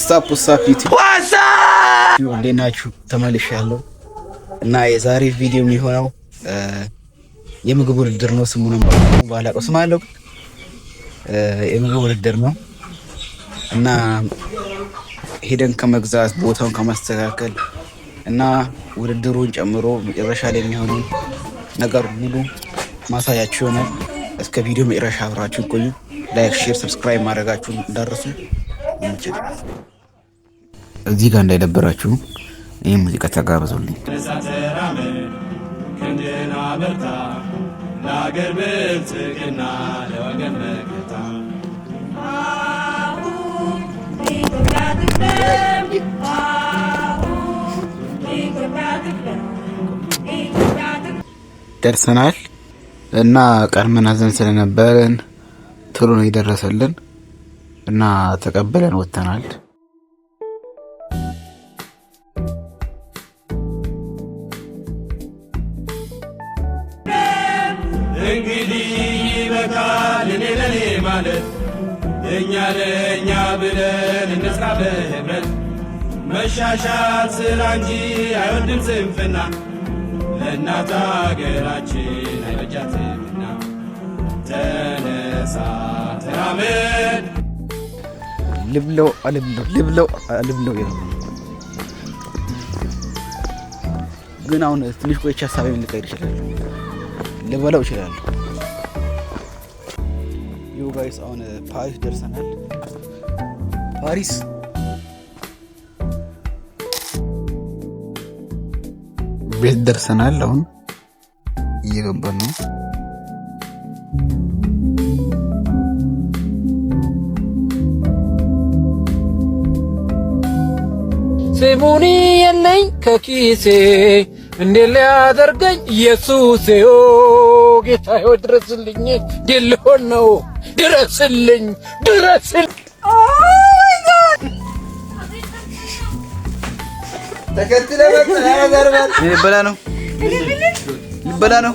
ዋትስአፕ ዩቲዩብ እንዴት ናችሁ? ተመልሻለሁ እና የዛሬ ቪዲዮ የሚሆነው የምግብ ውድድር ነው። ስሙንም ባላውቀው ስም አለው የምግብ ውድድር ነው እና ሄደን ከመግዛት ቦታውን ከማስተካከል እና ውድድሩን ጨምሮ መጨረሻ ላይ የሚሆነው ነገር ሙሉ ማሳያችሁ ይሆናል። እስከ ቪዲዮ መጨረሻ አብራችሁ ቆዩ። ላይክ፣ ሼር፣ ሰብስክራይብ ማድረጋችሁን እንዳትረሱ። እዚህ ጋር እንዳይደበራችሁ ይህ ሙዚቃ ተጋበዙልኝ። ክንድና በርታ ለአገር ብልጽግና ለወገን መከታ ደርሰናል እና ቀድመን አዘን ስለነበረን ቶሎ ነው የደረሰልን እና ተቀበለን ወጥተናል። እንግዲህ ይበቃል እኔ ለኔ ማለት እኛ ለእኛ ብለን እንስራ በህብረት መሻሻል ስራ እንጂ አይወድም ስንፍና ለእናት አገራችን አይበጃትምና ተነሳ ተራመድ ልብለው ግን አሁን ትንሽ ቆይቼ ሀሳቤን ልቀይር ይችላል ልበላው ይችላል። ዩ ጋይስ አሁን ፓሪስ ደርሰናል። ፓሪስ ቤት ደርሰናል። አሁን እየገባን ነው። ስሙኒ የለኝ ከኪሴ እንዴት ሊያደርገኝ ኢየሱሴ ኦ ጌታዬ ድረስልኝ፣ ድልሆን ነው ድረስልኝ። ተከትለ ይበላ ነው በጣም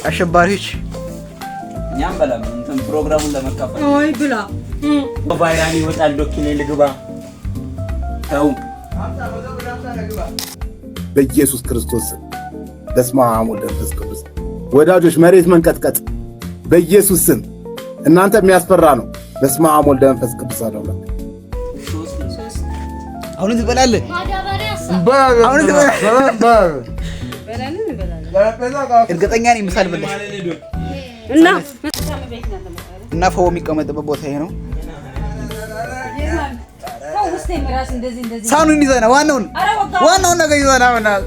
አሸባሪዎች እኛም በላም እንትን ፕሮግራሙን ለመካፈል ወይ ብላ ባይራኒ ይወጣል። ዶክኔ ልግባ ታው በኢየሱስ ክርስቶስ በስመ አብ ወወልድ ወመንፈስ ቅዱስ። ወዳጆች መሬት መንቀጥቀጥ በኢየሱስ ስም እናንተ የሚያስፈራ ነው። በስመ አብ ወወልድ ወመንፈስ ቅዱስ አለው። አሁን ትበላለህ። አሁን እርግጠኛ ነኝ ምሳል በለሽ እና ፈው የሚቀመጥበት ቦታ ይሄ ነው። ሳኑን ይዘና ዋናውን ነገር ይዘና ምናምን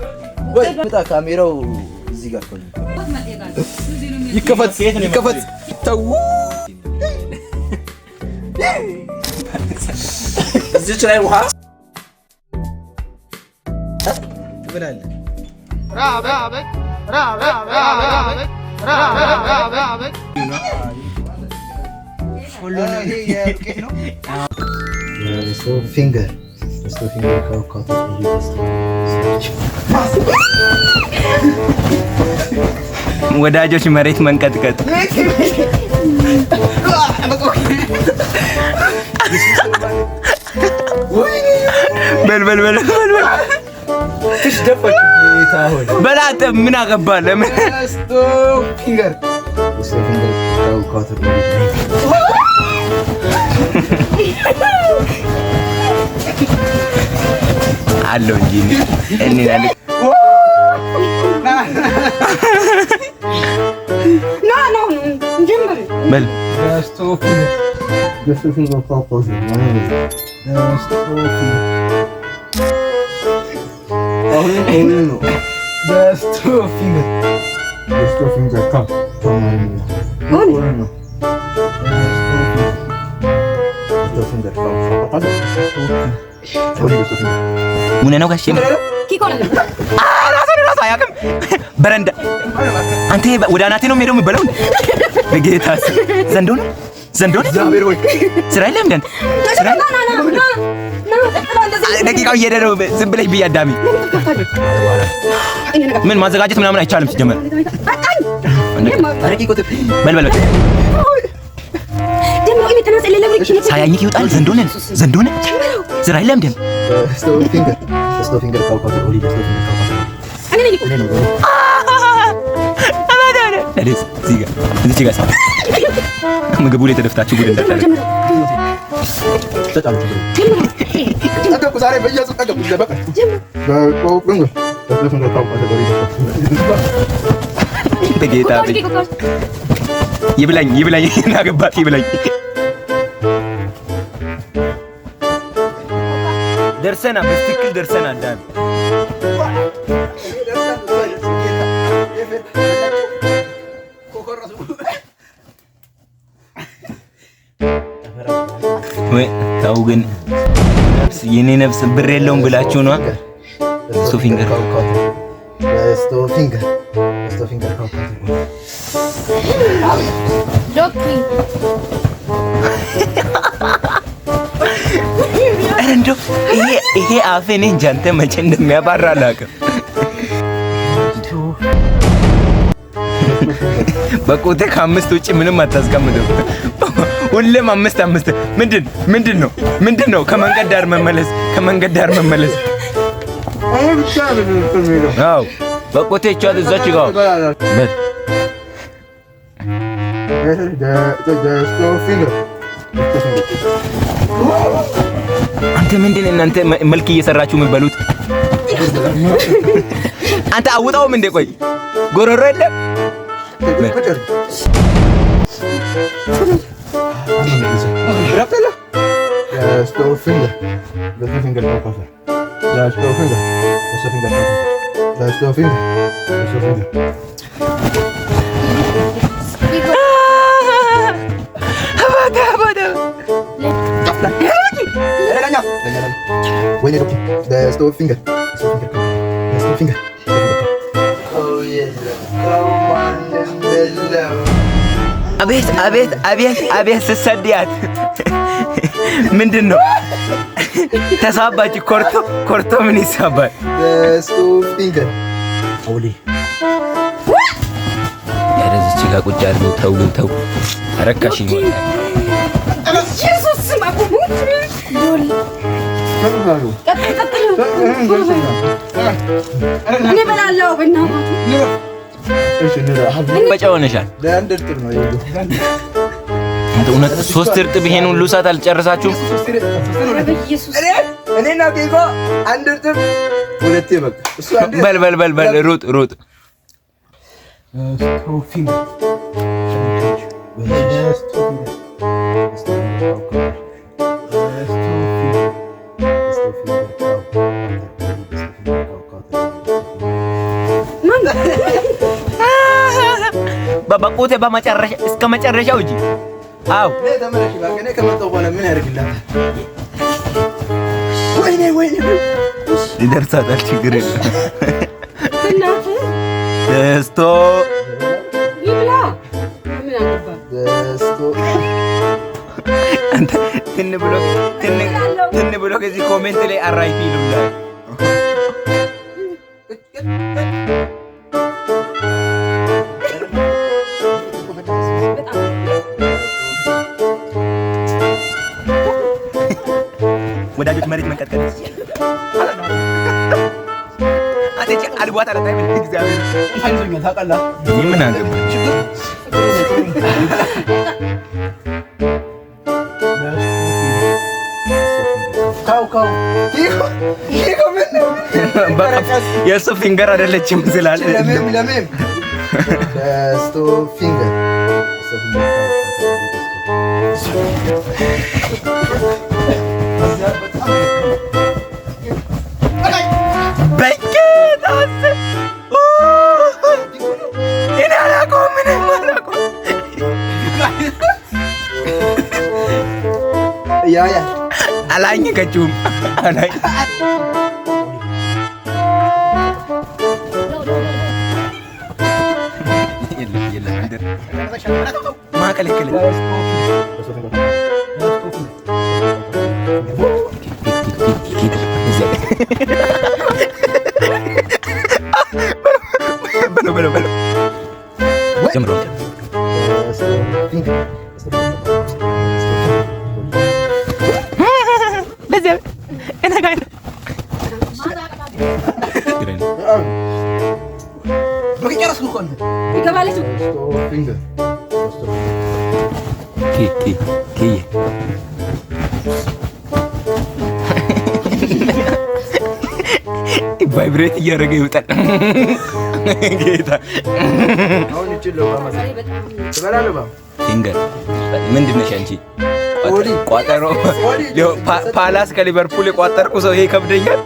ወይ በጣም ካሜራው እዚህ ጋር ነው። ይከፈት ተው እዚህ ላይ ውሃ ትበላለህ። ወዳጆች መሬት መንቀጥቀጥ በል ትሽ ደፈች ታሆን በላተ ምን አገባ ለምን ፊንገር አለው እንጂ እኔ ነኝ ና ጀምር በል ደስቶፊንገር ኮኮስ ነው ደስቶፊንገር ካም ምን ነው ጋሽ ራሱ አያውቅም። በረንዳ አንተ ወደ አናቴ ነው የሚሄደው የሚበላው በጌታ ዘንዶ ነው እግዚአብሔር ሆይ ስራ የለም ደን ስራ ደቂቃው እየሄደ ነው። ዝም ብለሽ ብዬሽ አዳሚ ምን ማዘጋጀት ምናምን አይቻልም ሲጀመር ሳያኝክ ይውጣል። ዘንዶነ ዝራ የለም ደም ምግቡ ላይ ተደፍታችሁ ጉድ እንዳታደርግ። በጌታ ይብላኝ እናገባት ይብላኝ። ደርሰና በትክክል ደርሰና ዳን ወይ ታው ግን የኔ ነፍስ ብር የለውም ብላችሁ ነው። ስቶፊንገር እንደው ይሄ አፌን እንጃ አንተ መቼ እንደሚያባራ አላውቅም። በቆቴ ከአምስት ውጪ ምንም አታስቀምጥም። ሁሌም አምስት ምንድን ነው? ከመንገድ ዳር መመለስ። አዎ በቆቴ ቻት እዛች ጋር አንተ ምንድን እናንተ መልክ እየሰራችሁ የምትበሉት? አንተ አውጣውም እንደ ቆይ ጎረሮ የለም አቤት ስትሰድያት ምንድን ነው ተሳባች? ኮርቶ ምን ይሳባል? ያረዝች ጋር ቁጭ አድርገው ተው አረካሽኝ። በጫ ሆነሻል። እውነት 3 እርጥብ ይሄን ሁሉ ሰዓት አልጨርሳችሁም? እኔና ጌጋ 1 እርጥብ 2 በቃ እሱ በል ሩጥ በቆቴ በመጨረሻ እስከ መጨረሻው እጂ አው ለተመረሽ ባከኔ ከመጣው በኋላ ምን ያደርግላታል? ወይኔ ይደርሳታል። ችግር የለም። ደስቶ ይብላ ምን አገባ ደስቶ አንተ ትን ብሎ ከዚህ ኮሜንት ላይ አራይፒ ይሉላል። ወዳጆች መሬት መንቀጥቀጥ አጥቼ አልቧት አለታይ ምን እግዚአብሔር ይፈንዙኝ ታውቃለህ። ምን አገባኝ ካው ይሄ ምን የሱ ፊንገር አይደለችም ስላለ ለምን ስቶ ፊንገር አላኘከችውም። ማከለከለ በለው ቫይብሬት እያደረገ ይውጣል። ጌታ ፊንገር ምንድን ነሽ አንቺ? ቋጠሮ ፓላስ ከሊቨርፑል የቋጠርኩ ሰው ይሄ ከብደኛል።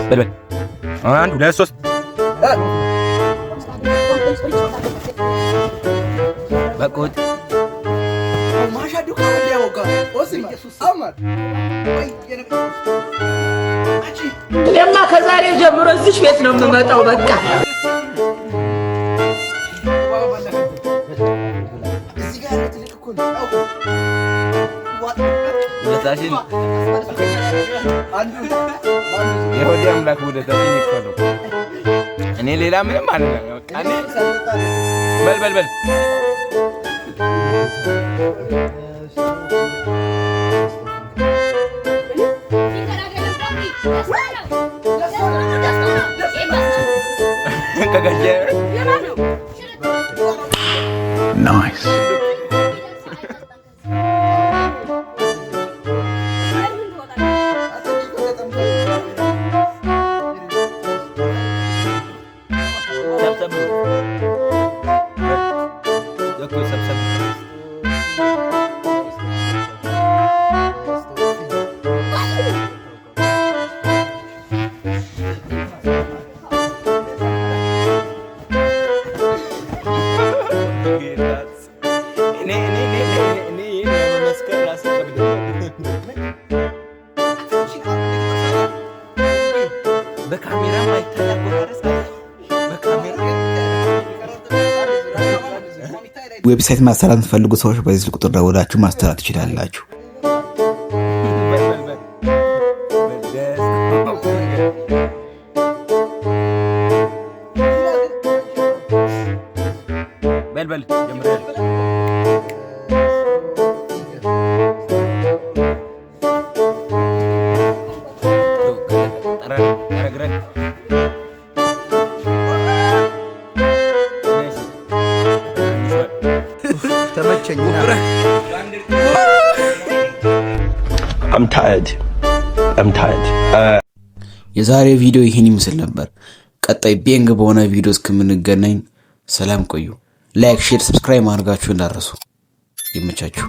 በል 1 2 3 በቁጥ እኔማ ከዛሬ ጀምሮ እዚህ ቤት ነው የምመጣው። በቃ ውለታሽን የሆዴ አምላክ ውለታሽን ይክፈለው። እኔ ሌላ ምንም አይደለም። በቃ እኔ በል ናይስ ዌብሳይት ማሰራት የምትፈልጉ ሰዎች በዚህ ቁጥር ደውላችሁ ማሰራት ትችላላችሁ። በል ጀምረን የዛሬ ቪዲዮ ይህን ይመስል ነበር። ቀጣይ ቤንግ በሆነ ቪዲዮ እስከምንገናኝ ሰላም ቆዩ። ላይክ፣ ሼር፣ ሰብስክራይብ ማድረጋችሁ እንዳትረሱ። ይመቻችሁ።